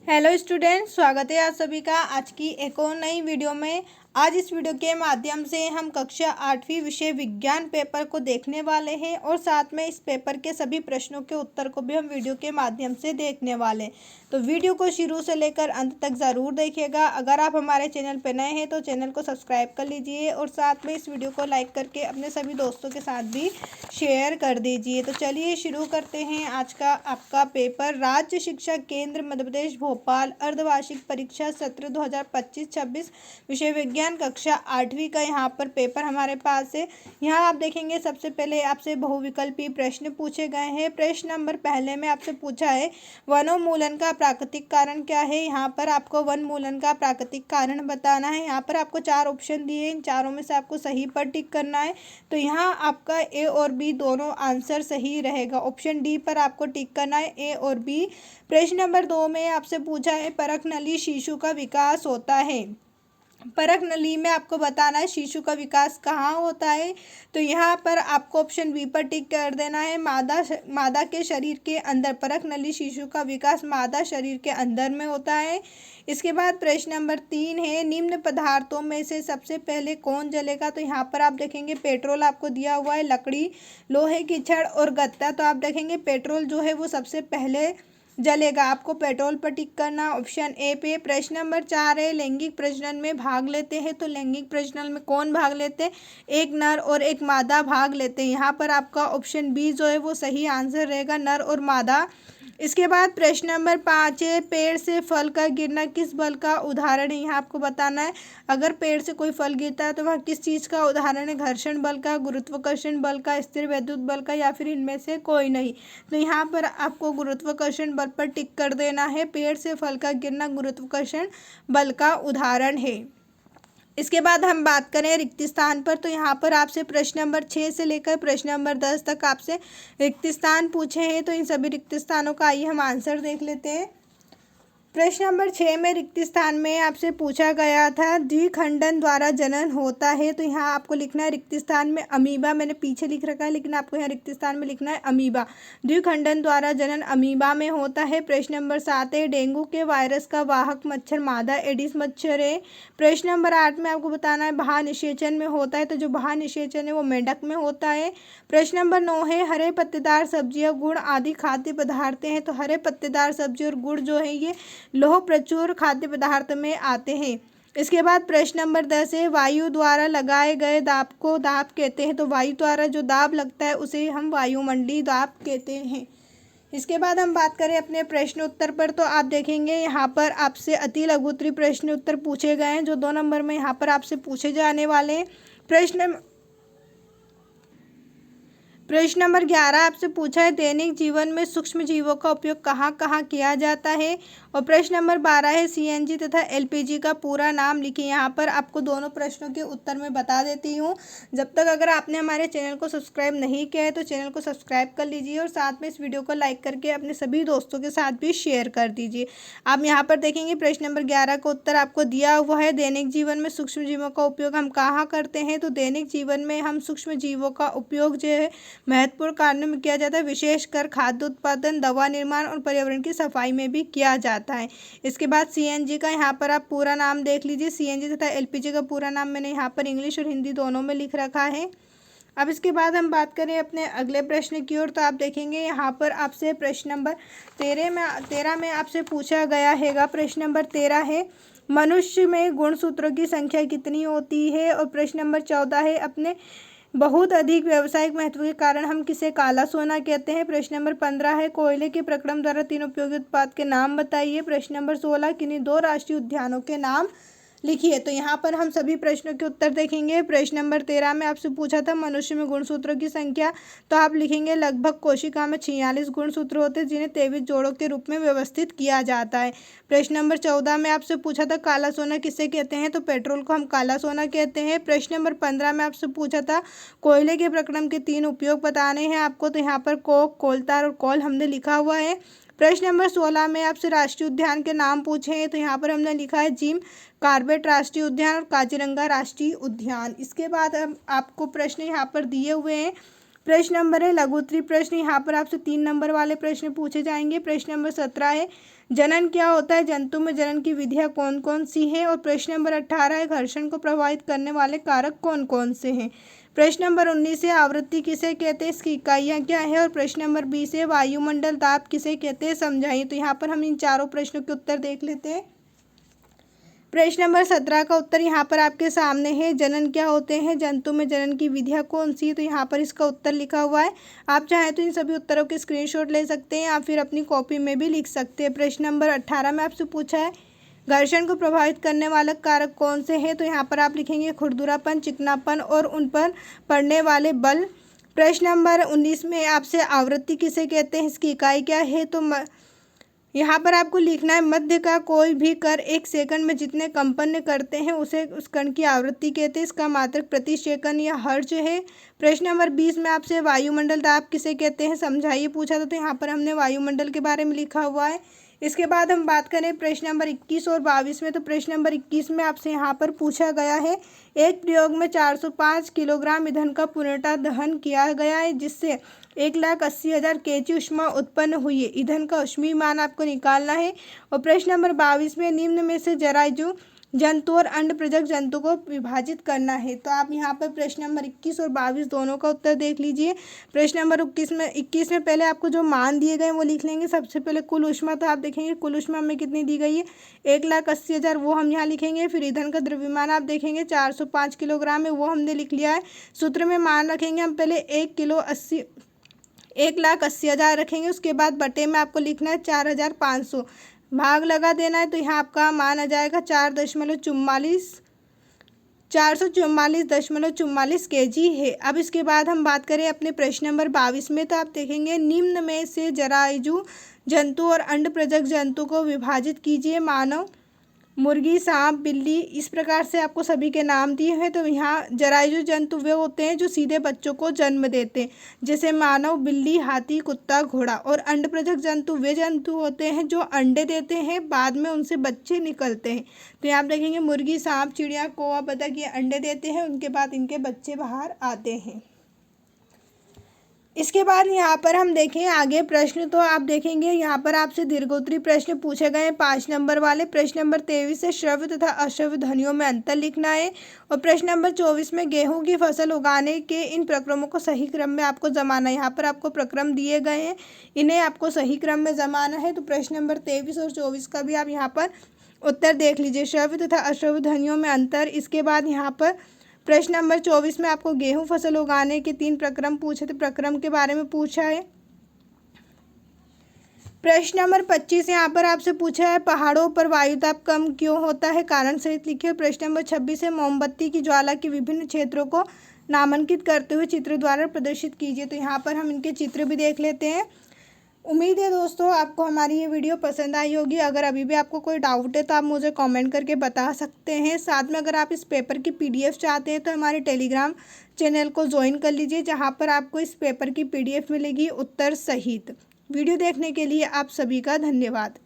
Hello student, स्वागत है आप सभी का आज की एक और नई वीडियो में। आज इस वीडियो के माध्यम से हम कक्षा 8वीं विषय विज्ञान पेपर को देखने वाले हैं और साथ में इस पेपर के सभी प्रश्नों के उत्तर को भी हम वीडियो के माध्यम से देखने वाले हैं। तो वीडियो को शुरू से लेकर अंत तक ज़रूर देखिएगा। अगर आप हमारे चैनल पर नए हैं तो चैनल को सब्सक्राइब कर लीजिए और साथ में इस वीडियो को लाइक करके अपने सभी दोस्तों के साथ भी शेयर कर दीजिए। तो चलिए शुरू करते हैं आज का आपका पेपर। राज्य शिक्षा केंद्र मध्य प्रदेश भोपाल अर्धवार्षिक परीक्षा सत्र 2025-26 विषय विज्ञान कक्षा 8वीं का यहाँ पर पेपर हमारे पास है। यहाँ आप देखेंगे सबसे पहले आपसे बहुविकल्पी प्रश्न पूछे गए हैं। प्रश्न नंबर पहले में आपसे पूछा है वनोन्मूलन का प्राकृतिक कारण क्या है। यहाँ पर आपको वनोन्मूलन का प्राकृतिक कारण बताना है। यहाँ पर आपको 4 ऑप्शन दिए हैं, इन चारों में से आपको सही पर टिक करना है। तो यहाँ आपका ए और बी दोनों आंसर सही रहेगा। ऑप्शन डी पर आपको टिक करना है, ए और बी। प्रश्न नंबर 2 में आपसे पूछा है परख नली शिशु का विकास होता है। परख नली में आपको बताना है शिशु का विकास कहाँ होता है। तो यहाँ पर आपको ऑप्शन बी पर टिक कर देना है, मादा के शरीर के अंदर। परख नली शिशु का विकास मादा शरीर के अंदर में होता है। इसके बाद प्रश्न नंबर 3 है निम्न पदार्थों में से सबसे पहले कौन जलेगा। तो यहाँ पर आप देखेंगे पेट्रोल आपको दिया हुआ है, लकड़ी, लोहे की छड़ और गत्ता। तो आप देखेंगे पेट्रोल जो है वो सबसे पहले जलेगा, आपको पेट्रोल पर टिक करना ऑप्शन ए पे। प्रश्न नंबर 4 है लैंगिक प्रजनन में भाग लेते हैं। तो लैंगिक प्रजनन में कौन भाग लेते हैं, एक नर और एक मादा भाग लेते हैं। यहाँ पर आपका ऑप्शन बी जो है वो सही आंसर रहेगा, नर और मादा। इसके बाद प्रश्न नंबर 5 है पेड़ से फल का गिरना किस बल का उदाहरण है। यहाँ आपको बताना है अगर पेड़ से कोई फल गिरता है तो वह किस चीज़ का उदाहरण है, घर्षण बल का, गुरुत्वाकर्षण बल का, स्थिर वैद्युत बल का, या फिर इनमें से कोई नहीं। तो यहाँ पर आपको गुरुत्वाकर्षण बल पर टिक कर देना है, पेड़ से फल का गिरना गुरुत्वाकर्षण बल का उदाहरण है। इसके बाद हम बात करें रिक्त स्थान पर। तो यहाँ पर आपसे प्रश्न नंबर 6 से लेकर प्रश्न नंबर 10 तक आपसे रिक्त स्थान पूछे हैं। तो इन सभी रिक्त स्थानों का आइए हम आंसर देख लेते हैं। प्रश्न नंबर 6 में रिक्त स्थान में आपसे पूछा गया था द्विखंडन द्वारा जनन होता है। तो यहाँ आपको लिखना है रिक्त स्थान में अमीबा, मैंने पीछे लिख रखा है लेकिन आपको यहाँ रिक्त स्थान में लिखना है अमीबा। द्विखंडन द्वारा जनन अमीबा में होता है। प्रश्न नंबर 7 है डेंगू के वायरस का वाहक मच्छर मादा एडिस मच्छर है। प्रश्न नंबर 8 में आपको बताना है बाह्य निषेचन में होता है। तो जो बाह्य निषेचन है वो मेंढक में होता है। प्रश्न नंबर 9 है हरे पत्तेदार सब्जियां गुड़ आदि खाद्य पदार्थ हैं। तो हरे पत्तेदार सब्जी और गुड़ जो है ये लौह प्रचुर खाद्य पदार्थ में आते हैं। इसके बाद प्रश्न नंबर 10 है वायु द्वारा लगाए गए दाब को दाब कहते हैं। तो वायु द्वारा जो दाब लगता है उसे हम वायुमंडलीय दाब कहते हैं। इसके बाद हम बात करें अपने प्रश्न उत्तर पर। तो आप देखेंगे यहाँ पर आपसे अति लघु उत्तरीय प्रश्न उत्तर पूछे गए हैं जो 2 नंबर में यहाँ पर आपसे पूछे जाने वाले हैं। प्रश्न नंबर 11 आपसे पूछा है दैनिक जीवन में सूक्ष्म जीवों का उपयोग कहाँ कहाँ किया जाता है। और प्रश्न नंबर 12 है सीएनजी तथा एलपीजी का पूरा नाम लिखिए। यहाँ पर आपको दोनों प्रश्नों के उत्तर मैं बता देती हूँ। जब तक अगर आपने हमारे चैनल को सब्सक्राइब नहीं किया है तो चैनल को सब्सक्राइब कर लीजिए और साथ में इस वीडियो को लाइक करके अपने सभी दोस्तों के साथ भी शेयर कर दीजिए। आप यहाँ पर देखेंगे प्रश्न नंबर 11 का उत्तर आपको दिया हुआ है दैनिक जीवन में सूक्ष्म जीवों का उपयोग हम कहाँ करते हैं। तो दैनिक जीवन में हम सूक्ष्म जीवों का उपयोग जो है महत्वपूर्ण कारणों में किया जाता है, विशेषकर खाद्य उत्पादन, दवा निर्माण और पर्यावरण की सफाई में भी किया जाता है। इसके बाद सीएनजी का यहाँ पर आप पूरा नाम देख लीजिए। सीएनजी तथा एलपीजी का पूरा नाम मैंने यहाँ पर इंग्लिश और हिंदी दोनों में लिख रखा है। अब इसके बाद हम बात करें अपने अगले प्रश्न की ओर। तो आप देखेंगे यहाँ पर आपसे प्रश्न नंबर 13 में आपसे पूछा गया हैगा। प्रश्न नंबर 13 है मनुष्य में गुणसूत्रों की संख्या कितनी होती है। और प्रश्न नंबर 14 है अपने बहुत अधिक व्यावसायिक महत्व के कारण हम किसे काला सोना कहते हैं। प्रश्न नंबर 15 है कोयले के प्रक्रम द्वारा 3 उपयोगी उत्पाद के नाम बताइए। प्रश्न नंबर 16 किन्हीं 2 राष्ट्रीय उद्यानों के नाम लिखिए। तो यहाँ पर हम सभी प्रश्नों के उत्तर देखेंगे। प्रश्न नंबर 13 में आपसे पूछा था मनुष्य में गुणसूत्रों की संख्या। तो आप लिखेंगे लगभग कोशिका में 46 गुणसूत्र होते हैं जिन्हें 23 जोड़ों के रूप में व्यवस्थित किया जाता है। प्रश्न नंबर 14 में आपसे पूछा था काला सोना किसे कहते हैं। तो पेट्रोल को हम काला सोना कहते हैं। प्रश्न नंबर 15 में आपसे पूछा था कोयले के प्रक्रम के 3 उपयोग बताने हैं आपको। तो यहाँ पर कोक, कोलतार और कॉल हमने लिखा हुआ है। प्रश्न नंबर 16 में आपसे राष्ट्रीय उद्यान के नाम पूछे हैं। तो यहाँ पर हमने लिखा है जिम कॉर्बेट राष्ट्रीय उद्यान और काजीरंगा राष्ट्रीय उद्यान। इसके बाद आपको प्रश्न यहाँ पर दिए हुए हैं। प्रश्न नंबर है लघु उत्तरीय प्रश्न, यहाँ पर आपसे 3 नंबर वाले प्रश्न पूछे जाएंगे। प्रश्न नंबर 17 है जनन क्या होता है, जंतु में जनन की विधियाँ कौन कौन सी है। और प्रश्न नंबर 18 है घर्षण को प्रभावित करने वाले कारक कौन कौन से हैं। प्रश्न नंबर 19 है आवृत्ति किसे कहते हैं, इसकी इकाइयाँ क्या है। और प्रश्न नंबर 20 है वायुमंडल दाब किसे कहते हैं, समझाइए। तो यहाँ पर हम इन चारों प्रश्नों के उत्तर देख लेते हैं। प्रश्न नंबर 17 का उत्तर यहाँ पर आपके सामने है, जनन क्या होते हैं, जंतु में जनन की विधियाँ कौन सी है। तो यहाँ पर इसका उत्तर लिखा हुआ है। आप चाहें तो इन सभी उत्तरों के स्क्रीनशॉट ले सकते हैं या फिर अपनी कॉपी में भी लिख सकते हैं। प्रश्न नंबर 18 में आपसे पूछा है घर्षण को प्रभावित करने वाले कारक कौन से हैं। तो यहाँ पर आप लिखेंगे खुरदुरापन, चिकनापन और उन पर पड़ने वाले बल। प्रश्न नंबर 19 में आपसे आवृत्ति किसे कहते हैं, इसकी इकाई क्या है। तो यहाँ पर आपको लिखना है मध्य का कोई भी कण 1 सेकंड में जितने कंपन करते हैं उसे उस कण की आवृत्ति कहते हैं। इसका मात्रक प्रति सेकंड या हर्ट्ज है। प्रश्न नंबर 20 में आपसे वायुमंडल दाब किसे कहते हैं, समझाइए पूछा था। तो यहाँ पर हमने वायुमंडल के बारे में लिखा हुआ है। इसके बाद हम बात करें प्रश्न नंबर 21 और 22 में। तो प्रश्न नंबर 21 में आपसे यहाँ पर पूछा गया है एक प्रयोग में 405 किलोग्राम ईंधन का पूर्णतः दहन किया गया है जिससे 1,80,000 kg ऊष्मा उत्पन्न हुई है। ईंधन का ऊष्मीय मान आपको निकालना है। और प्रश्न नंबर 22 में निम्न में से जरायु जंतु और अंडप्रजक जंतु को विभाजित करना है। तो आप यहाँ पर प्रश्न नंबर 21 और 22 दोनों का उत्तर देख लीजिए। प्रश्न नंबर 21 में पहले आपको जो मान दिए गए वो लिख लेंगे। सबसे पहले कुल ऊष्मा, तो आप देखेंगे कुल ऊष्मा में कितनी दी गई है 1,80,000, वो हम यहाँ लिखेंगे। फिर ईंधन का द्रव्यमान आप देखेंगे 405 किलोग्राम है, वो हमने लिख लिया है। सूत्र में मान रखेंगे हम पहले 1,80,000 रखेंगे। उसके बाद बटे में आपको लिखना है 4,500, भाग लगा देना है। तो यहाँ आपका मान आ जाएगा 444.44 kg है। अब इसके बाद हम बात करें अपने प्रश्न नंबर 22 में। तो आप देखेंगे निम्न में से जरायु जंतु और अंडप्रजक जंतु को विभाजित कीजिए। मानव, मुर्गी, सांप, बिल्ली, इस प्रकार से आपको सभी के नाम दिए हैं। तो यहाँ जरायु जंतु वे होते हैं जो सीधे बच्चों को जन्म देते हैं, जैसे मानव, बिल्ली, हाथी, कुत्ता, घोड़ा। और अंडप्रजक जंतु वे जंतु होते हैं जो अंडे देते हैं, बाद में उनसे बच्चे निकलते हैं। तो यहाँ आप देखेंगे मुर्गी, सांप, चिड़िया, कौवा, बतख ये अंडे देते हैं, उनके बाद इनके बच्चे बाहर आते हैं। इसके बाद यहाँ पर हम देखें आगे प्रश्न। तो आप देखेंगे यहाँ पर आपसे दीर्घोत्तरीय प्रश्न पूछे गए हैं 5 नंबर वाले। प्रश्न नंबर 23 से श्रव्य तथा अश्रव्य ध्वनियों में अंतर लिखना है। और प्रश्न नंबर 24 में गेहूं की फसल उगाने के इन प्रक्रमों को सही क्रम में आपको जमाना है। यहाँ पर आपको प्रक्रम दिए गए हैं, इन्हें आपको सही क्रम में जमाना है। तो प्रश्न नंबर 23 और 24 का भी आप यहाँ पर उत्तर देख लीजिए, श्रव्य तथा अश्रव्य ध्वनियों में अंतर। इसके बाद यहाँ पर प्रश्न नंबर 24 में आपको गेहूं फसल उगाने के 3 प्रक्रम पूछे थे, प्रक्रम के बारे में पूछा है। प्रश्न नंबर 25 यहाँ पर आपसे पूछा है पहाड़ों पर वायुदाब कम क्यों होता है, कारण सहित लिखिए। प्रश्न नंबर 26 है मोमबत्ती की ज्वाला के विभिन्न क्षेत्रों को नामांकित करते हुए चित्र द्वारा प्रदर्शित कीजिए। तो यहाँ पर हम इनके चित्र भी देख लेते हैं। उम्मीद है दोस्तों आपको हमारी ये वीडियो पसंद आई होगी। अगर अभी भी आपको कोई डाउट है तो आप मुझे कमेंट करके बता सकते हैं। साथ में अगर आप इस पेपर की PDF चाहते हैं तो हमारे टेलीग्राम चैनल को ज्वाइन कर लीजिए, जहां पर आपको इस पेपर की PDF मिलेगी उत्तर सहित। वीडियो देखने के लिए आप सभी का धन्यवाद।